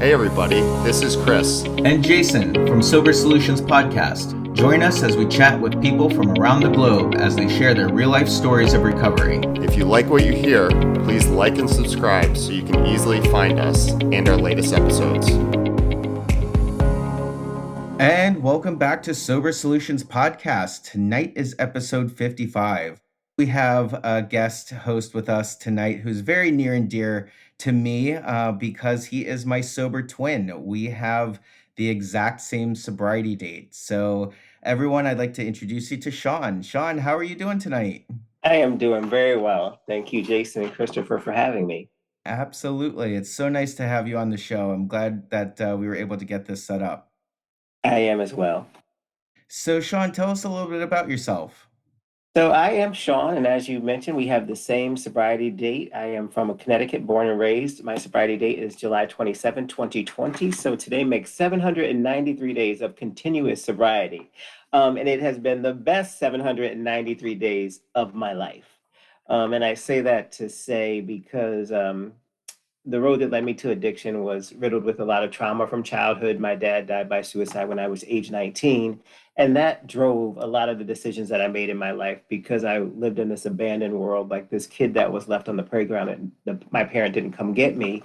Hey everybody, this is Chris. And Jason from Sober Solutions Podcast. Join us as we chat with people from around the globe as they share their real-life stories of recovery. If you like what you hear, please like and subscribe so you can easily find us and our latest episodes. And welcome back to Sober Solutions Podcast. Tonight is episode 55. We have a guest host with us tonight who's very near and dear to me because he is my sober twin. We have the exact same sobriety date. So everyone, I'd like to introduce you to Sean. Sean, how are you doing tonight? I am doing very well. Thank you, Jason and Christopher, for having me. Absolutely. It's so nice to have you on the show. I'm glad that we were able to get this set up. I am as well. So Sean, tell us a little bit about yourself. So I am Sean, and as you mentioned, we have the same sobriety date. I am from Connecticut, born and raised. My sobriety date is July 27, 2020. So today makes 793 days of continuous sobriety. And it has been the best 793 days of my life. And I say that to say because the road that led me to addiction was riddled with a lot of trauma from childhood. My dad died by suicide when I was age 19. And that drove a lot of the decisions that I made in my life because I lived in this abandoned world, like this kid that was left on the playground and my parent didn't come get me.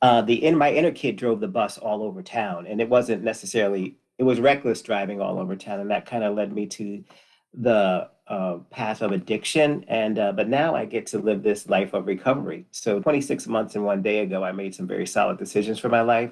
My inner kid drove the bus all over town, and it wasn't necessarily, it was reckless driving all over town. And that kind of led me to the path of addiction. But now I get to live this life of recovery. So 26 months and one day ago, I made some very solid decisions for my life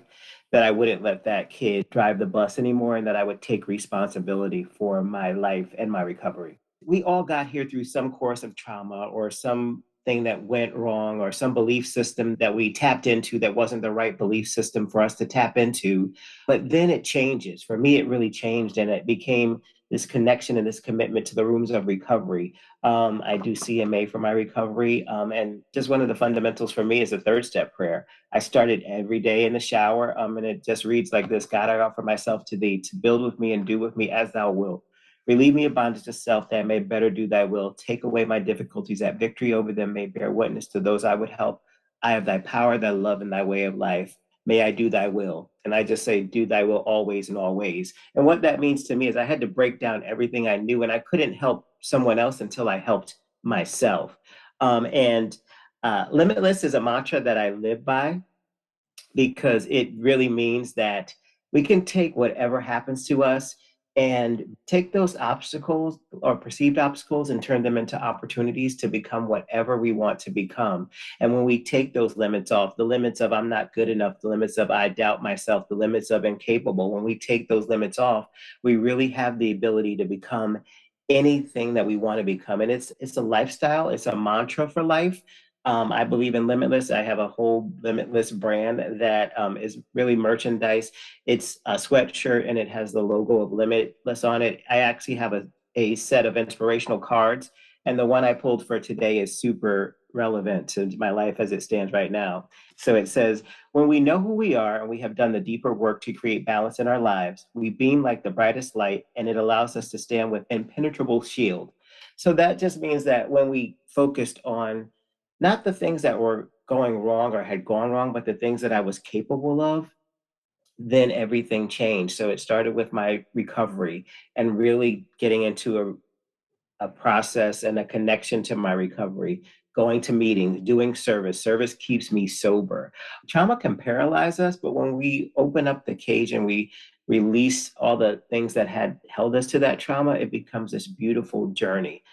that I wouldn't let that kid drive the bus anymore and that I would take responsibility for my life and my recovery. We all got here through some course of trauma or something that went wrong or some belief system that we tapped into that wasn't the right belief system for us to tap into. But then it changes. For me, it really changed and it became this connection and this commitment to the rooms of recovery. I do CMA for my recovery. And just one of the fundamentals for me is a third step prayer. I started every day in the shower, and it just reads like this: God, I offer myself to thee to build with me and do with me as thou wilt. Relieve me of bondage to self that I may better do thy will. Take away my difficulties that victory over them may bear witness to those I would help. I have thy power, thy love, and thy way of life. May I do thy will. And I just say, do thy will always and always. And what that means to me is I had to break down everything I knew, and I couldn't help someone else until I helped myself. Limitless is a mantra that I live by because it really means that we can take whatever happens to us and take those obstacles or perceived obstacles and turn them into opportunities to become whatever we want to become. And when we take those limits off, the limits of I'm not good enough, the limits of I doubt myself, the limits of incapable, when we take those limits off, we really have the ability to become anything that we want to become. And it's a lifestyle, it's a mantra for life. I believe in Limitless. I have a whole Limitless brand that is really merchandise. It's a sweatshirt and it has the logo of Limitless on it. I actually have a set of inspirational cards, and the one I pulled for today is super relevant to my life as it stands right now. So it says, when we know who we are and we have done the deeper work to create balance in our lives, we beam like the brightest light and it allows us to stand with impenetrable shield. So that just means that when we focused on not the things that were going wrong or had gone wrong, but the things that I was capable of, then everything changed. So it started with my recovery and really getting into a process and a connection to my recovery, going to meetings, doing service. Service keeps me sober. Trauma can paralyze us, but when we open up the cage and we release all the things that had held us to that trauma, it becomes this beautiful journey.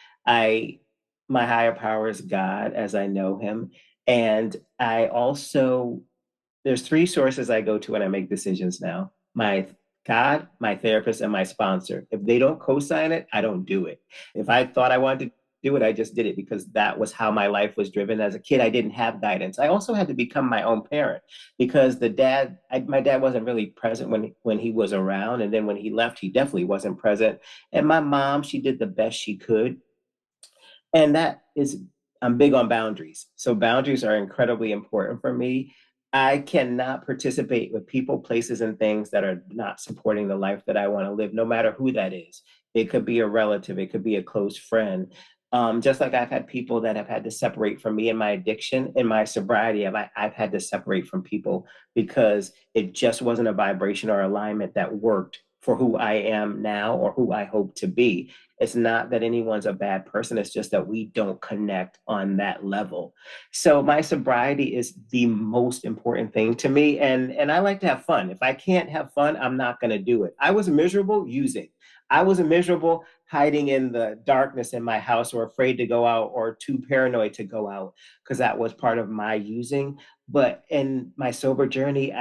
My higher power is God as I know him. And I also, there's three sources I go to when I make decisions now: my God, my therapist, and my sponsor. If they don't co-sign it, I don't do it. If I thought I wanted to do it, I just did it because that was how my life was driven. As a kid, I didn't have guidance. I also had to become my own parent because my dad wasn't really present when he was around. And then when he left, he definitely wasn't present. And my mom, she did the best she could. And I'm big on boundaries. So boundaries are incredibly important for me. I cannot participate with people, places, and things that are not supporting the life that I want to live, no matter who that is. It could be a relative, it could be a close friend. Just like I've had people that have had to separate from me in my addiction, in my sobriety, I've had to separate from people because it just wasn't a vibration or alignment that worked for who I am now or who I hope to be. It's not that anyone's a bad person, it's just that we don't connect on that level. So my sobriety is the most important thing to me. And I like to have fun. If I can't have fun, I'm not gonna do it. I was miserable using. I was miserable hiding in the darkness in my house or afraid to go out or too paranoid to go out because that was part of my using. But in my sober journey,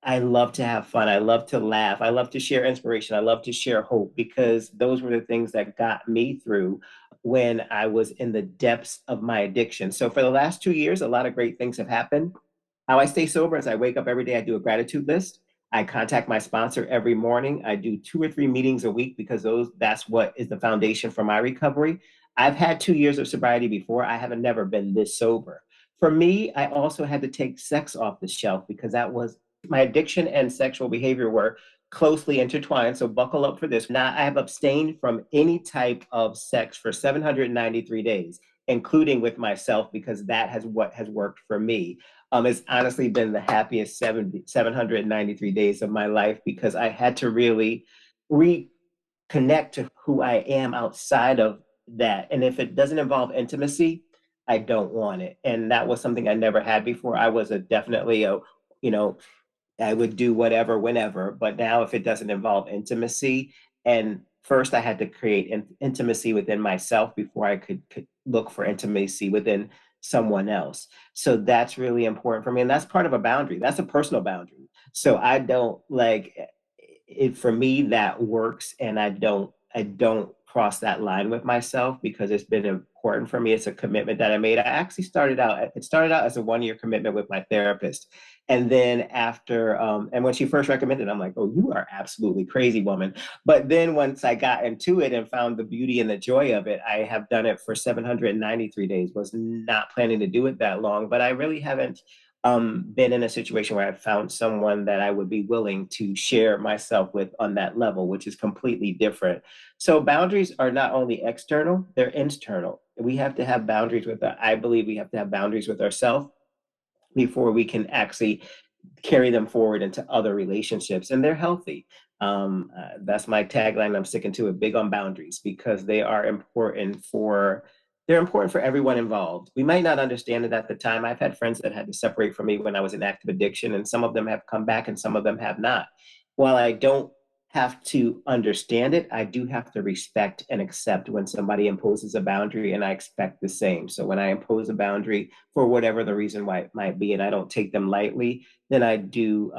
I love to have fun. I love to laugh. I love to share inspiration. I love to share hope because those were the things that got me through when I was in the depths of my addiction. So for the last 2 years, a lot of great things have happened. How I stay sober is I wake up every day, I do a gratitude list. I contact my sponsor every morning. I do 2 or 3 meetings a week because that's what is the foundation for my recovery. I've had 2 years of sobriety before. I haven't never been this sober. For me, I also had to take sex off the shelf because that was my addiction and sexual behavior were closely intertwined. So buckle up for this. Now I have abstained from any type of sex for 793 days, including with myself, because that has what has worked for me. It's honestly been the happiest 793 days of my life because I had to really reconnect to who I am outside of that. And if it doesn't involve intimacy, I don't want it. And that was something I never had before. I was definitely a, you know, I would do whatever, whenever. But now, if it doesn't involve intimacy, and first I had to create intimacy within myself before I could look for intimacy within someone else. So that's really important for me. And that's part of a boundary. That's a personal boundary. So I don't like it for me that works and I don't cross that line with myself because it's been important for me. It's a commitment that I made. I actually started out as a 1 year commitment with my therapist. And then after, and when she first recommended, I'm like, oh, you are absolutely crazy, woman. But then once I got into it and found the beauty and the joy of it, I have done it for 793 days. Was not planning to do it that long, but I really haven't been in a situation where I've found someone that I would be willing to share myself with on that level, which is completely different. So boundaries are not only external, they're internal. We have to have boundaries I believe we have to have boundaries with ourselves before we can actually carry them forward into other relationships and they're healthy. That's my tagline. I'm sticking to it, big on boundaries, because they're important for everyone involved. We might not understand it at the time. I've had friends that had to separate from me when I was in active addiction, and some of them have come back and some of them have not. While I don't have to understand it, I do have to respect and accept when somebody imposes a boundary, and I expect the same. So when I impose a boundary for whatever the reason why it might be, and I don't take them lightly, then I do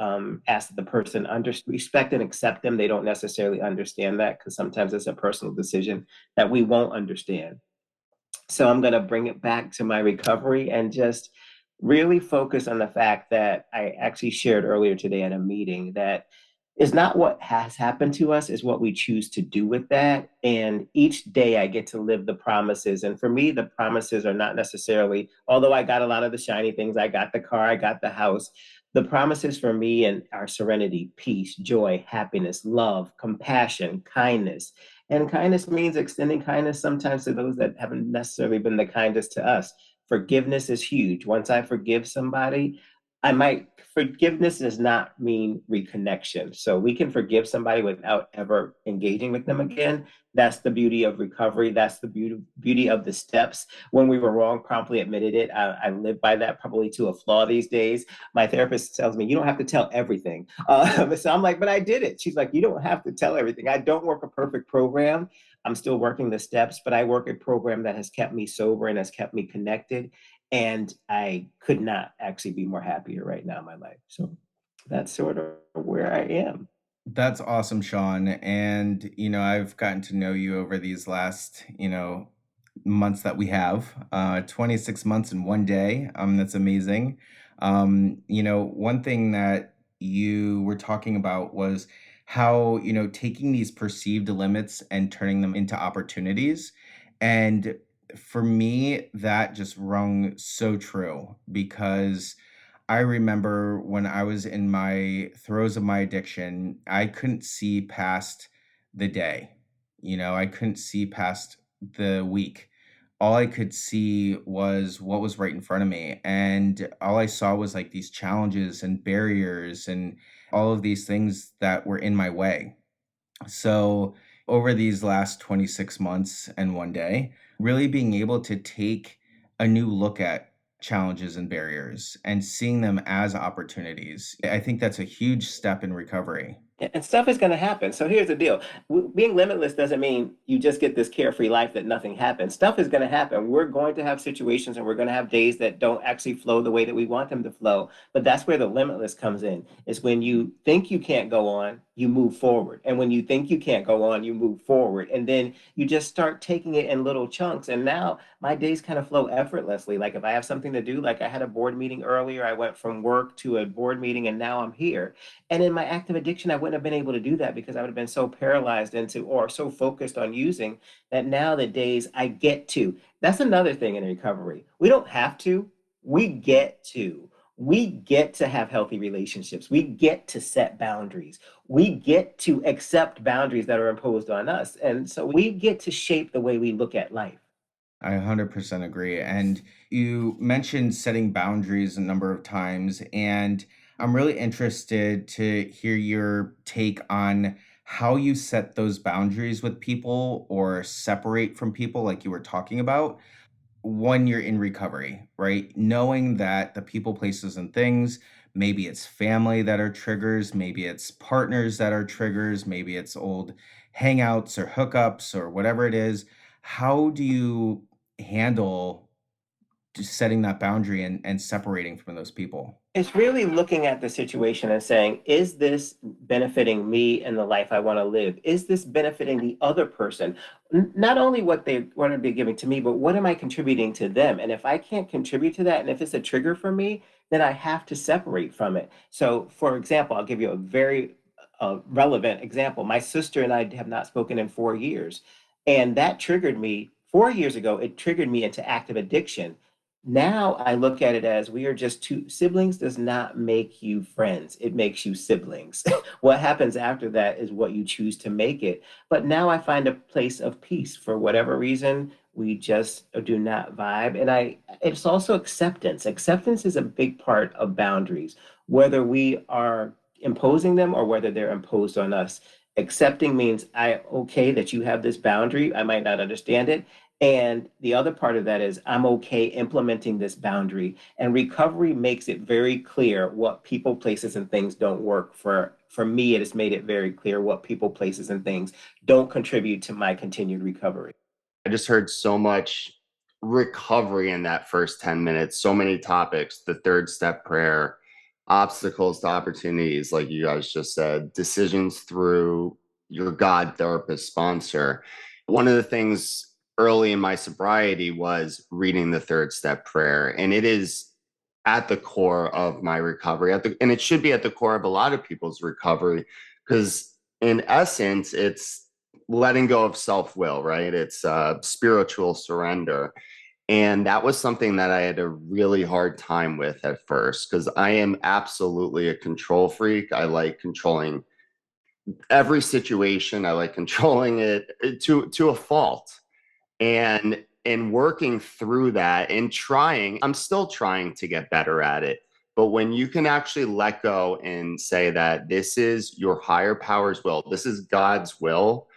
ask that the person respect and accept them. They don't necessarily understand that because sometimes it's a personal decision that we won't understand. So I'm going to bring it back to my recovery and just really focus on the fact that I actually shared earlier today at a meeting that is not what has happened to us, is what we choose to do with that. And each day I get to live the promises. And for me, the promises are not necessarily, although I got a lot of the shiny things, I got the car, I got the house. The promises for me and are serenity, peace, joy, happiness, love, compassion, kindness. And kindness means extending kindness sometimes to those that haven't necessarily been the kindest to us. Forgiveness is huge. Once I forgive somebody, forgiveness does not mean reconnection. So we can forgive somebody without ever engaging with them again. That's the beauty of recovery. That's the beauty of the steps. When we were wrong, promptly admitted it. I live by that, probably to a flaw these days. My therapist tells me, you don't have to tell everything. So I'm like, but I did it. She's like, you don't have to tell everything. I don't work a perfect program. I'm still working the steps, but I work a program that has kept me sober and has kept me connected. And I could not actually be more happier right now in my life. So that's sort of where I am. That's awesome, Sean. And, I've gotten to know you over these last, months that we have, 26 months in one day. That's amazing. One thing that you were talking about was how, taking these perceived limits and turning them into opportunities. And for me, that just rung so true because I remember when I was in my throes of my addiction, I couldn't see past the day. I couldn't see past the week. all I could see was what was right in front of me. And all I saw was like these challenges and barriers and all of these things that were in my way. So, over these last 26 months and one day, really being able to take a new look at challenges and barriers and seeing them as opportunities, I think that's a huge step in recovery. And stuff is going to happen. So here's the deal. Being limitless doesn't mean you just get this carefree life that nothing happens. Stuff is going to happen. We're going to have situations and we're going to have days that don't actually flow the way that we want them to flow. But that's where the limitless comes in. Is when you think you can't go on, you move forward. And when you think you can't go on, you move forward. And then you just start taking it in little chunks. And now my days kind of flow effortlessly. Like if I have something to do, like I had a board meeting earlier, I went from work to a board meeting and now I'm here. And in my active addiction, I wouldn't have been able to do that because I would have been so paralyzed into or so focused on using that now the days I get to. That's another thing in recovery. We don't have to, we get to. We get to have healthy relationships. We get to set boundaries. We get to accept boundaries that are imposed on us. And so we get to shape the way we look at life. I 100% agree. And you mentioned setting boundaries a number of times. And I'm really interested to hear your take on how you set those boundaries with people or separate from people, like you were talking about, when you're in recovery, right? Knowing that the people, places, and things, maybe it's family that are triggers, maybe it's partners that are triggers, maybe it's old hangouts or hookups or whatever it is. How do you handle just setting that boundary and separating from those people? It's really looking at the situation and saying, is this benefiting me and the life I want to live? Is this benefiting the other person? Not only what they want to be giving to me, but what am I contributing to them? And if I can't contribute to that, and if it's a trigger for me, then I have to separate from it. So, for example, I'll give you a very relevant example. My sister and I have not spoken in 4 years, and that triggered me 4 years ago. It triggered me into active addiction. Now I look at it as we are just two siblings does not make you friends. It makes you siblings. What happens after that is what you choose to make it. But now I find a place of peace for whatever reason. We just do not vibe. And it's also acceptance. Acceptance is a big part of boundaries, whether we are imposing them or whether they're imposed on us. Accepting means I okay that you have this boundary. I might not understand it. And the other part of that is I'm okay implementing this boundary. And recovery makes it very clear what people, places, and things don't work for. For me, it has made it very clear what people, places, and things don't contribute to my continued recovery. I just heard so much recovery in that first 10 minutes, so many topics, the third step prayer, obstacles to opportunities, like you guys just said, decisions through your God therapist sponsor. One of the things early in my sobriety was reading the third step prayer, and it is at the core of my recovery, and it should be at the core of a lot of people's recovery, because in essence, it's letting go of self-will, right? It's spiritual surrender. And that was something that I had a really hard time with at first, because I am absolutely a control freak. I like controlling every situation. I like controlling it to a fault. And working through that and trying, I'm still trying to get better at it. But when you can actually let go and say that this is your higher power's will, this is God's will,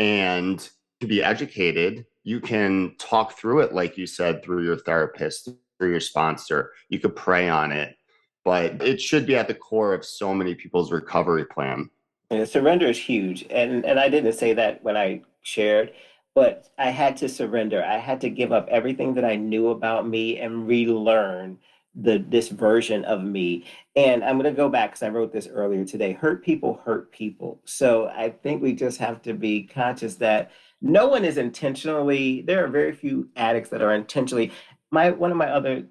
and to be educated, you can talk through it, like you said, through your therapist, through your sponsor. You could pray on it, but it should be at the core of so many people's recovery plan. And surrender is huge. And I didn't say that when I shared, but I had to surrender. I had to give up everything that I knew about me and relearn this version of me. And I'm going to go back because I wrote this earlier today. Hurt people hurt people. So I think we just have to be conscious that no one is intentionally, there are very few addicts that are intentionally. My one of my other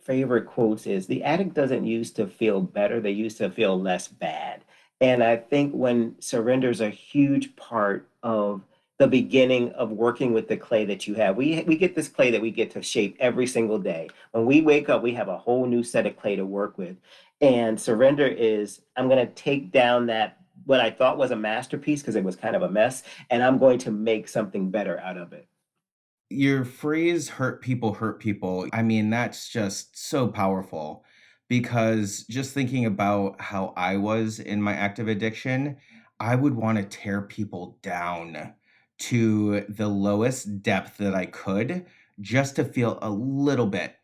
favorite quotes is the addict doesn't use to feel better, they used to feel less bad. And I think when surrender is a huge part of the beginning of working with the clay that you have. We get this clay that we get to shape every single day. When we wake up, we have a whole new set of clay to work with. And surrender is I'm going to take down that what I thought was a masterpiece because it was kind of a mess, and I'm going to make something better out of it. Your phrase hurt people hurt people. I mean, that's just so powerful because just thinking about how I was in my active addiction, I would want to tear people down to the lowest depth that I could just to feel a little bit,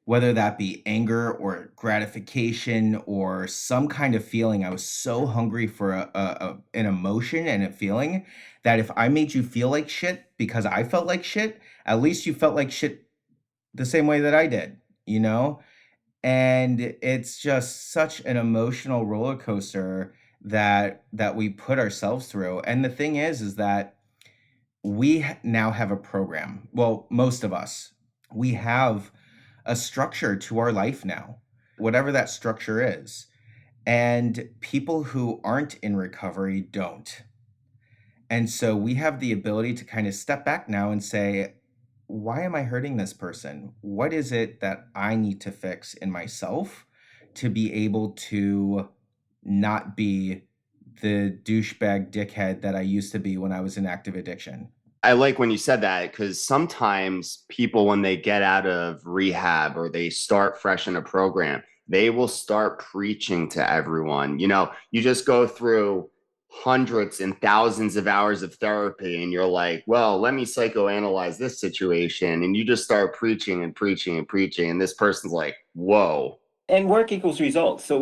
whether that be anger or gratification or some kind of feeling. I was so hungry for an emotion and a feeling that if I made you feel like shit because I felt like shit, at least you felt like shit the same way that I did, you know? And it's just such an emotional roller coaster that we put ourselves through. And the thing is that now have a program. Well, most of us, we have a structure to our life now, whatever that structure is. And people who aren't in recovery don't. And so we have the ability to kind of step back now and say, why am I hurting this person? What is it that I need to fix in myself to be able to not be the douchebag dickhead that I used to be when I was in active addiction? I like when you said that because sometimes people, when they get out of rehab or they start fresh in a program, they will start preaching to everyone. You just go through hundreds and thousands of hours of therapy and you're like, well, let me psychoanalyze this situation. And you just start preaching and preaching and preaching. And this person's like, whoa. And work equals results. So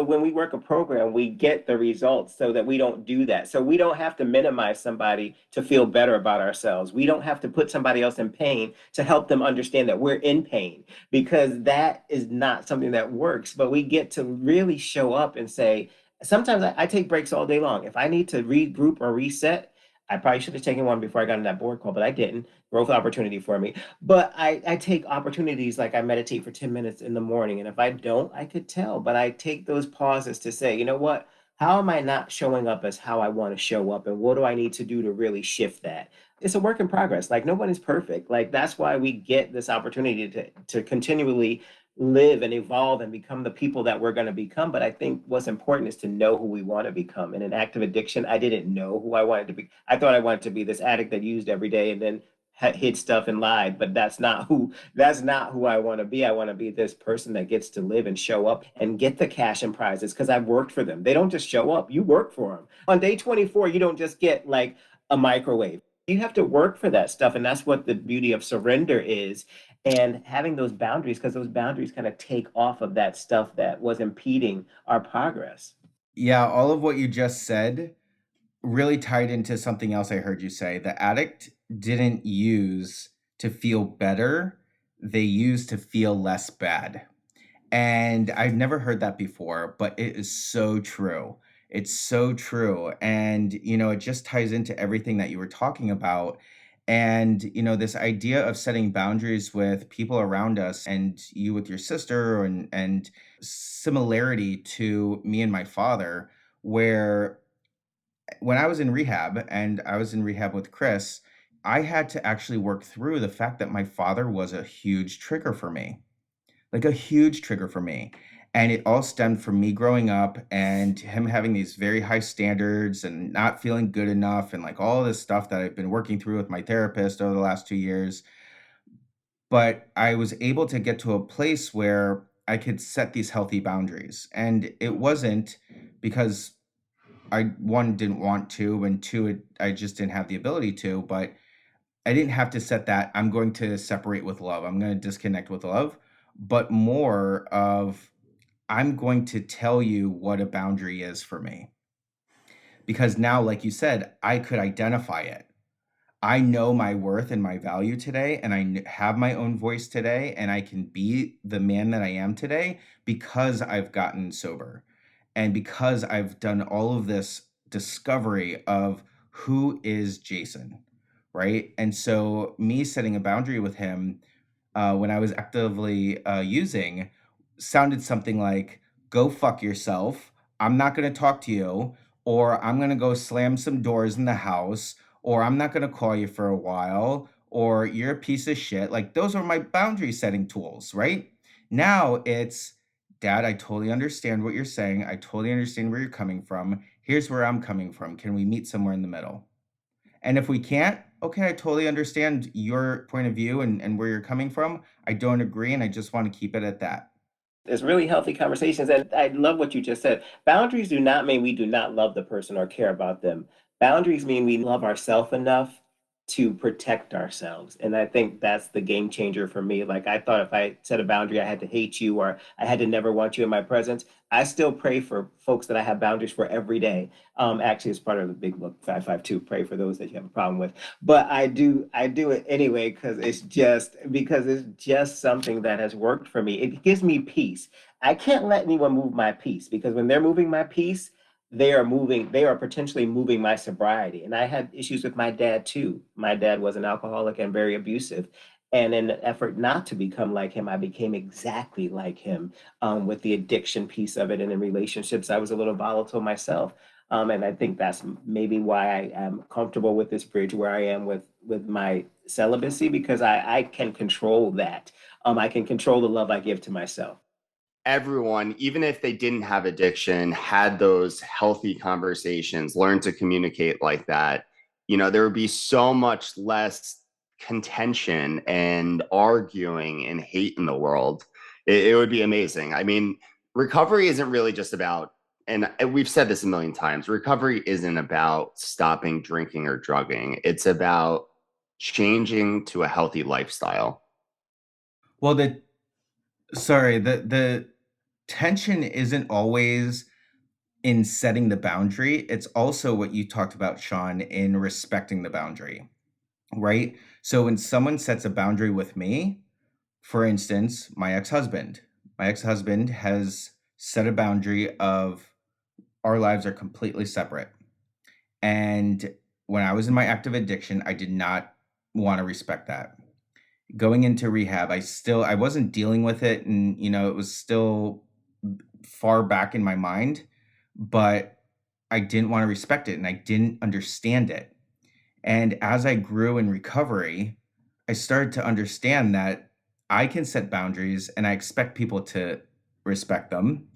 when we work a program, we get the results so that we don't do that. So we don't have to minimize somebody to feel better about ourselves. We don't have to put somebody else in pain to help them understand that we're in pain, because that is not something that works. But we get to really show up and say, sometimes I take breaks all day long. If I need to regroup or reset, I probably should have taken one before I got on that board call, but I didn't. Growth opportunity for me. But I take opportunities, like I meditate for 10 minutes in the morning. And if I don't, I could tell. But I take those pauses to say, you know what? How am I not showing up as how I want to show up? And what do I need to do to really shift that? It's a work in progress. Like, no one is perfect. Like, that's why we get this opportunity to continually live and evolve and become the people that we're going to become. But I think what's important is to know who we want to become. In an active addiction, I didn't know who I wanted to be. I thought I wanted to be this addict that used every day and then hid stuff and lied, but that's not who I want to be. I want to be this person that gets to live and show up and get the cash and prizes because I've worked for them. They don't just show up, you work for them. On day 24, you don't just get like a microwave. You have to work for that stuff, and that's what the beauty of surrender is, and having those boundaries, because those boundaries kind of take off of that stuff that was impeding our progress. Yeah, all of what you just said really tied into something else I heard you say. The addict didn't use to feel better, they used to feel less bad. And I've never heard that before, but it is so true. It's so true. And, it just ties into everything that you were talking about. And, this idea of setting boundaries with people around us and you with your sister and similarity to me and my father, where when I was in rehab and I was in rehab with Chris, I had to actually work through the fact that my father was a huge trigger for me, like a huge trigger for me. And it all stemmed from me growing up and him having these very high standards and not feeling good enough and like all this stuff that I've been working through with my therapist over the last 2 years. But I was able to get to a place where I could set these healthy boundaries. And it wasn't because I, one, didn't want to, and two, I just didn't have the ability to, but I didn't have to set that. I'm going to separate with love. I'm going to disconnect with love, but more of I'm going to tell you what a boundary is for me. Because now, like you said, I could identify it. I know my worth and my value today, and have my own voice today, and I can be the man that I am today because I've gotten sober and because I've done all of this discovery of who is Jason, right? And so, me setting a boundary with him when I was actively using sounded something like, go fuck yourself. I'm not going to talk to you, or I'm going to go slam some doors in the house, or I'm not going to call you for a while, or you're a piece of shit. Like, those are my boundary setting tools, right? Now it's, Dad, I totally understand what you're saying. I totally understand where you're coming from. Here's where I'm coming from. Can we meet somewhere in the middle? And if we can't, okay, I totally understand your point of view and where you're coming from. I don't agree, and I just want to keep it at that. It's really healthy conversations. And I love what you just said. Boundaries do not mean we do not love the person or care about them. Boundaries mean we love ourselves enough to protect ourselves. And I think that's the game changer for me. Like I thought if I set a boundary, I had to hate you or I had to never want you in my presence. I still pray for folks that I have boundaries for every day. Actually, it's part of the big book 552. Pray for those that you have a problem with. But I do it anyway because it's just something that has worked for me. It gives me peace. I can't let anyone move my peace because when they're moving my peace, they are potentially moving my sobriety. And I had issues with my dad too. My dad was an alcoholic and very abusive. And in an effort not to become like him, I became exactly like him, with the addiction piece of it. And in relationships, I was a little volatile myself. And I think that's maybe why I am comfortable with this bridge where I am with my celibacy because I can control that. I can control the love I give to myself. Everyone, even if they didn't have addiction, had those healthy conversations, learned to communicate like that, there would be so much less contention and arguing and hate in the world. It would be amazing. I mean, recovery isn't really just about, and we've said this a million times, recovery isn't about stopping drinking or drugging. It's about changing to a healthy lifestyle. Well, the tension isn't always in setting the boundary. It's also what you talked about, Sean, in respecting the boundary, right? So when someone sets a boundary with me, for instance, my ex-husband has set a boundary of our lives are completely separate. And when I was in my active addiction, I did not want to respect that. Going into rehab, I wasn't dealing with it, and it was still far back in my mind, but I didn't want to respect it and I didn't understand it. And as I grew in recovery, I started to understand that I can set boundaries and I expect people to respect them,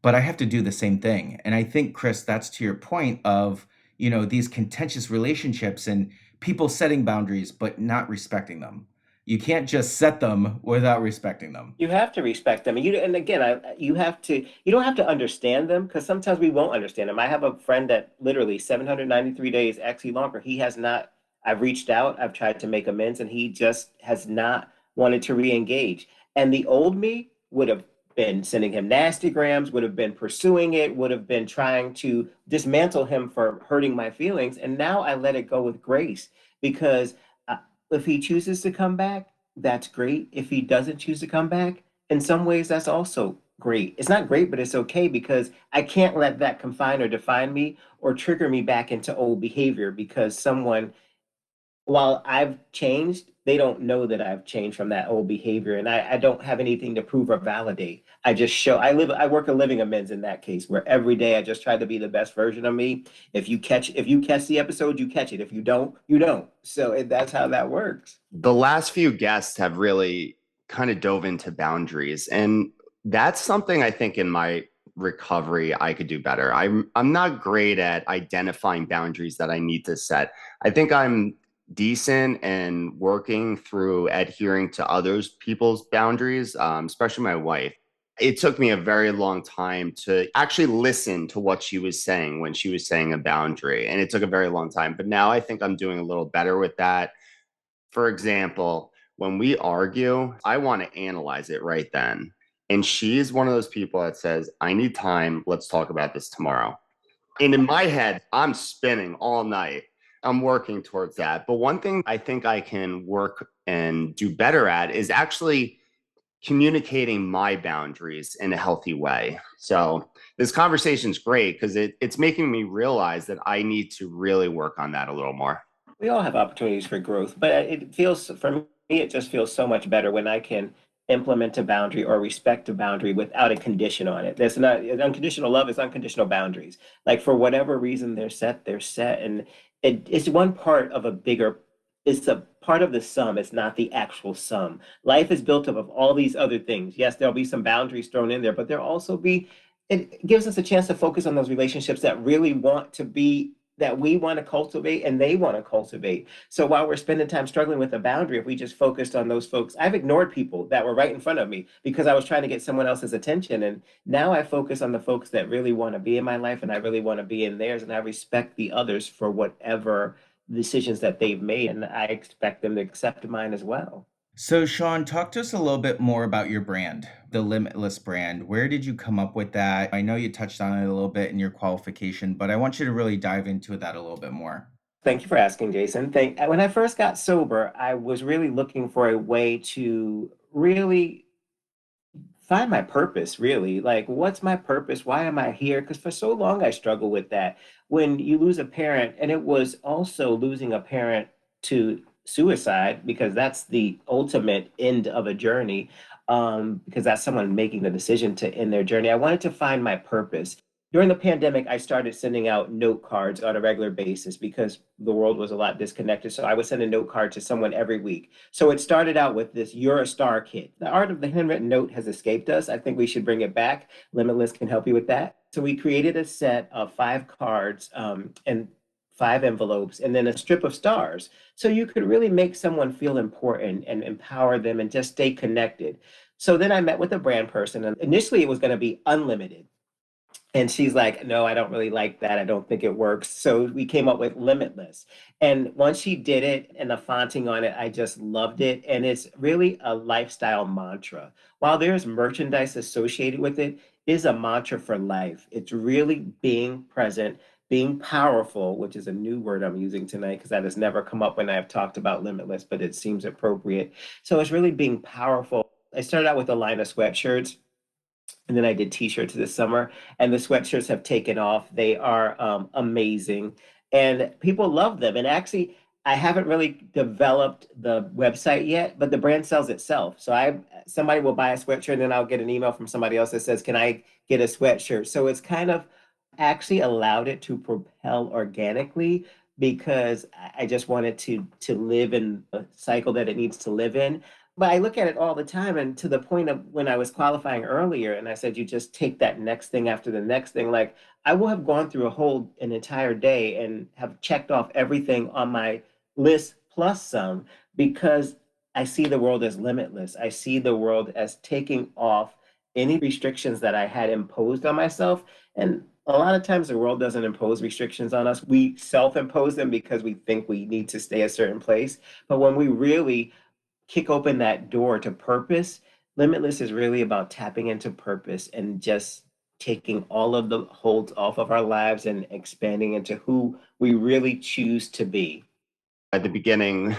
but I have to do the same thing. And I think, Chris, that's to your point of, these contentious relationships and people setting boundaries, but not respecting them. You can't just set them without respecting them. You have to respect them, and and again, you have to. You don't have to understand them because sometimes we won't understand them. I have a friend that literally 793 days, actually longer. He has not. I've reached out. I've tried to make amends, and he just has not wanted to re-engage. And the old me would have been sending him nasty grams, would have been pursuing it, would have been trying to dismantle him for hurting my feelings. And now I let it go with grace because if he chooses to come back, that's great. If he doesn't choose to come back, in some ways, that's also great. It's not great, but it's okay because I can't let that confine or define me or trigger me back into old behavior because someone, while I've changed, they don't know that I've changed from that old behavior. And I don't have anything to prove or validate. I work a living amends in that case where every day I just try to be the best version of me. If you catch the episode, you catch it. If you don't, you don't. That's how that works. The last few guests have really kind of dove into boundaries, and that's something I think in my recovery I could do better. I'm not great at identifying boundaries that I need to set. I think I'm decent and working through adhering to others people's boundaries, especially my wife. It took me a very long time to actually listen to what she was saying when she was saying a boundary, and it took a very long time, but now I think I'm doing a little better with that. For example, when we argue, I want to analyze it right then. And she's one of those people that says, I need time. Let's talk about this tomorrow. And in my head, I'm spinning all night. I'm working towards that. But one thing I think I can work and do better at is actually communicating my boundaries in a healthy way. So this conversation is great because it's making me realize that I need to really work on that a little more. We all have opportunities for growth, but it feels for me, it just feels so much better when I can implement a boundary or respect a boundary without a condition on it. That's not unconditional love, is unconditional boundaries. Like for whatever reason they're set. And it's one part of a bigger, it's a part of the sum, it's not the actual sum. Life is built up of all these other things. Yes, there'll be some boundaries thrown in there, but there'll also be, it gives us a chance to focus on those relationships that really want to be that we want to cultivate and they want to cultivate. So while we're spending time struggling with a boundary, if we just focused on those folks, I've ignored people that were right in front of me because I was trying to get someone else's attention. And now I focus on the folks that really want to be in my life and I really want to be in theirs. And I respect the others for whatever decisions that they've made. And I expect them to accept mine as well. So, Sean, talk to us a little bit more about your brand, the Limitless brand. Where did you come up with that? I know you touched on it a little bit in your qualification, but I want you to really dive into that a little bit more. Thank you for asking, Jason. When I first got sober, I was really looking for a way to really find my purpose, really. Like, what's my purpose? Why am I here? Because for so long I struggled with that. When you lose a parent, and it was also losing a parent to suicide, because that's the ultimate end of a journey, because that's someone making the decision to end their journey. I wanted to find my purpose. During the pandemic, I started sending out note cards on a regular basis because the world was a lot disconnected. So I would send a note card to someone every week. So it started out with this "You're a Star" kit. The art of the handwritten note has escaped us. I think we should bring it back. Limitless can help you with that. So we created a set of 5 cards and 5 envelopes, and then a strip of stars. So you could really make someone feel important and empower them and just stay connected. So then I met with a brand person, and initially it was going to be unlimited. And she's like, no, I don't really like that. I don't think it works. So we came up with Limitless. And once she did it and the fonting on it, I just loved it. And it's really a lifestyle mantra. While there's merchandise associated with it, is a mantra for life. It's really being present, being powerful, which is a new word I'm using tonight because that has never come up when I've talked about Limitless, but it seems appropriate. So it's really being powerful. I started out with a line of sweatshirts, and then I did t-shirts this summer, and the sweatshirts have taken off. They are amazing, and people love them. And actually, I haven't really developed the website yet, but the brand sells itself. So I somebody will buy a sweatshirt, and then I'll get an email from somebody else that says, "Can I get a sweatshirt?" So it's kind of actually allowed it to propel organically because I just wanted to live in the cycle that it needs to live in. But I look at it all the time, and to the point of when I was qualifying earlier, and I said, you just take that next thing after the next thing. Like, I will have gone through an entire day and have checked off everything on my list plus some because I see the world as limitless. I see the world as taking off any restrictions that I had imposed on myself. And a lot of times the world doesn't impose restrictions on us. We self-impose them because we think we need to stay a certain place. But when we really kick open that door to purpose, Limitless is really about tapping into purpose and just taking all of the holds off of our lives and expanding into who we really choose to be. At the beginning,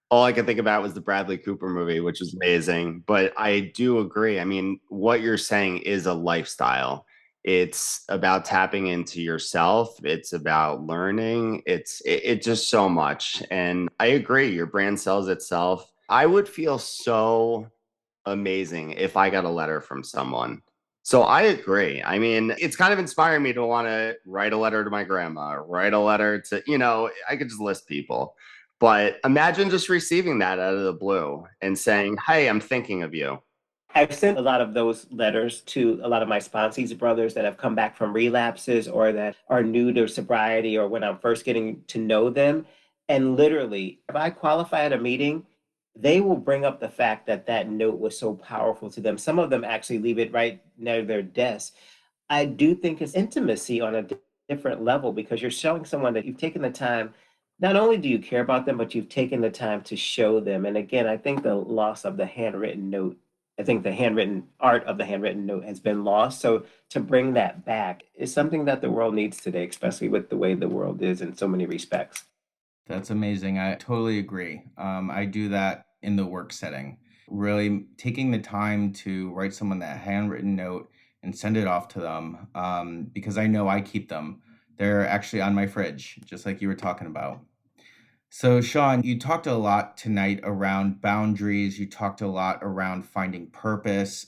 all I could think about was the Bradley Cooper movie, which is amazing. But I do agree. I mean, what you're saying is a lifestyle. It's about tapping into yourself. It's about learning. It just so much. And I agree. Your brand sells itself. I would feel so amazing if I got a letter from someone. So I agree. I mean, it's kind of inspiring me to want to write a letter to my grandma, write a letter to, I could just list people. But imagine just receiving that out of the blue and saying, "Hey, I'm thinking of you." I've sent a lot of those letters to a lot of my sponsees brothers that have come back from relapses or that are new to sobriety or when I'm first getting to know them. And literally, if I qualify at a meeting, they will bring up the fact that that note was so powerful to them. Some of them actually leave it right near their desk. I do think it's intimacy on a different level because you're showing someone that you've taken the time. Not only do you care about them, but you've taken the time to show them. And again, I think the loss of the handwritten note, I think the handwritten art of the handwritten note has been lost. So to bring that back is something that the world needs today, especially with the way the world is in so many respects. That's amazing. I totally agree. I do that in the work setting, really taking the time to write someone that handwritten note and send it off to them because I know I keep them. They're actually on my fridge, just like you were talking about. So, Sean, you talked a lot tonight around boundaries. You talked a lot around finding purpose,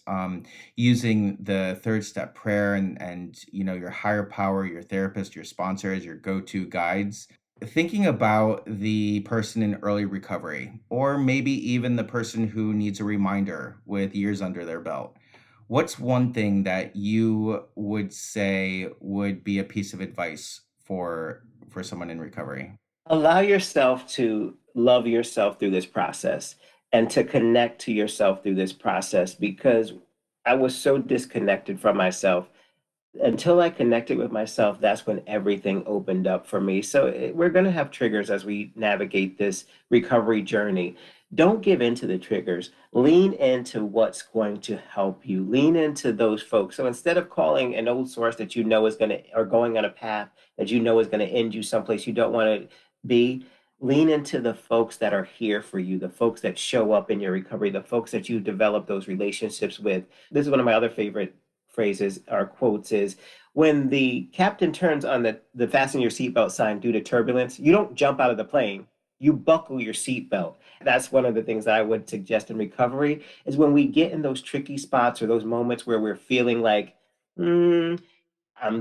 using the third step prayer and your higher power, your therapist, your sponsor as your go-to guides. Thinking about the person in early recovery, or maybe even the person who needs a reminder with years under their belt, what's one thing that you would say would be a piece of advice for someone in recovery? Allow yourself to love yourself through this process and to connect to yourself through this process, because I was so disconnected from myself. Until I connected with myself, that's when everything opened up for me. So we're going to have triggers as we navigate this recovery journey. Don't give in to the triggers. Lean into what's going to help you. Lean into those folks. So instead of calling an old source that you know is going to, or going on a path that you know is going to end you someplace you don't want to be, lean into the folks that are here for you, the folks that show up in your recovery, the folks that you develop those relationships with. This is one of my other favorite phrases or quotes is, when the captain turns on the fasten your seatbelt sign due to turbulence, you don't jump out of the plane, you buckle your seatbelt. That's one of the things that I would suggest in recovery, is when we get in those tricky spots or those moments where we're feeling like, I'm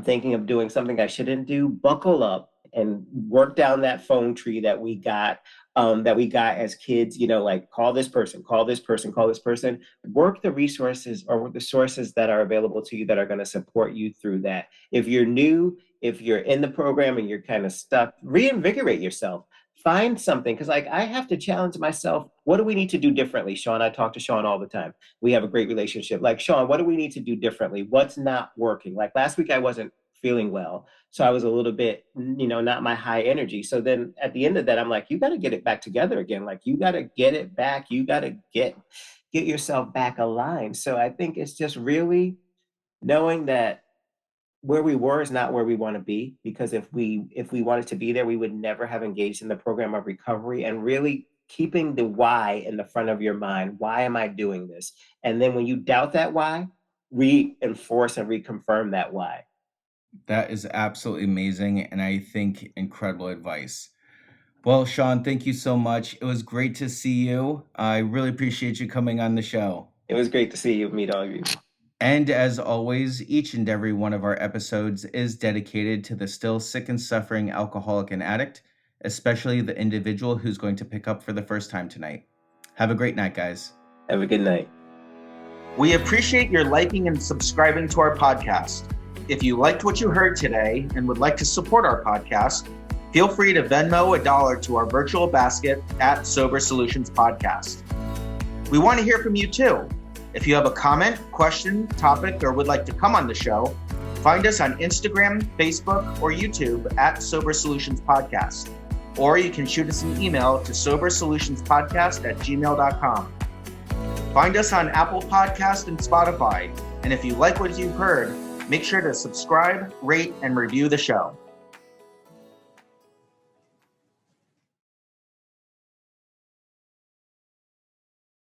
thinking of doing something I shouldn't do, buckle up and work down that phone tree that we got as kids, like call this person, call this person, call this person. Work the resources or the sources that are available to you that are going to support you through that. If you're new, if you're in the program and you're kind of stuck, reinvigorate yourself. Find something, because like I have to challenge myself. What do we need to do differently? Sean, I talk to Sean all the time. We have a great relationship. Like, Sean, what do we need to do differently? What's not working? Like last week, I wasn't feeling well. So I was a little bit, not my high energy. So then at the end of that, I'm like, you got to get it back together again. Like you got to get it back. You got to get yourself back aligned. So I think it's just really knowing that where we were is not where we want to be, because if we wanted to be there, we would never have engaged in the program of recovery, and really keeping the why in the front of your mind. Why am I doing this? And then when you doubt that why, reinforce and reconfirm that why. That is absolutely amazing, and I think incredible advice. Well, Sean, thank you so much. It was great to see you. I really appreciate you coming on the show. It was great to see you, meet all of you. And as always, each and every one of our episodes is dedicated to the still sick and suffering alcoholic and addict, especially the individual who's going to pick up for the first time tonight. Have a great night, guys. Have a good night. We appreciate your liking and subscribing to our podcast. If you liked what you heard today and would like to support our podcast, feel free to Venmo $1 to our virtual basket at Sober Solutions Podcast. We want to hear from you too. If you have a comment, question, topic, or would like to come on the show, find us on Instagram, Facebook, or YouTube at Sober Solutions Podcast. Or you can shoot us an email to sobersolutionspodcast@gmail.com. Find us on Apple Podcast and Spotify. And if you like what you've heard, make sure to subscribe, rate, and review the show.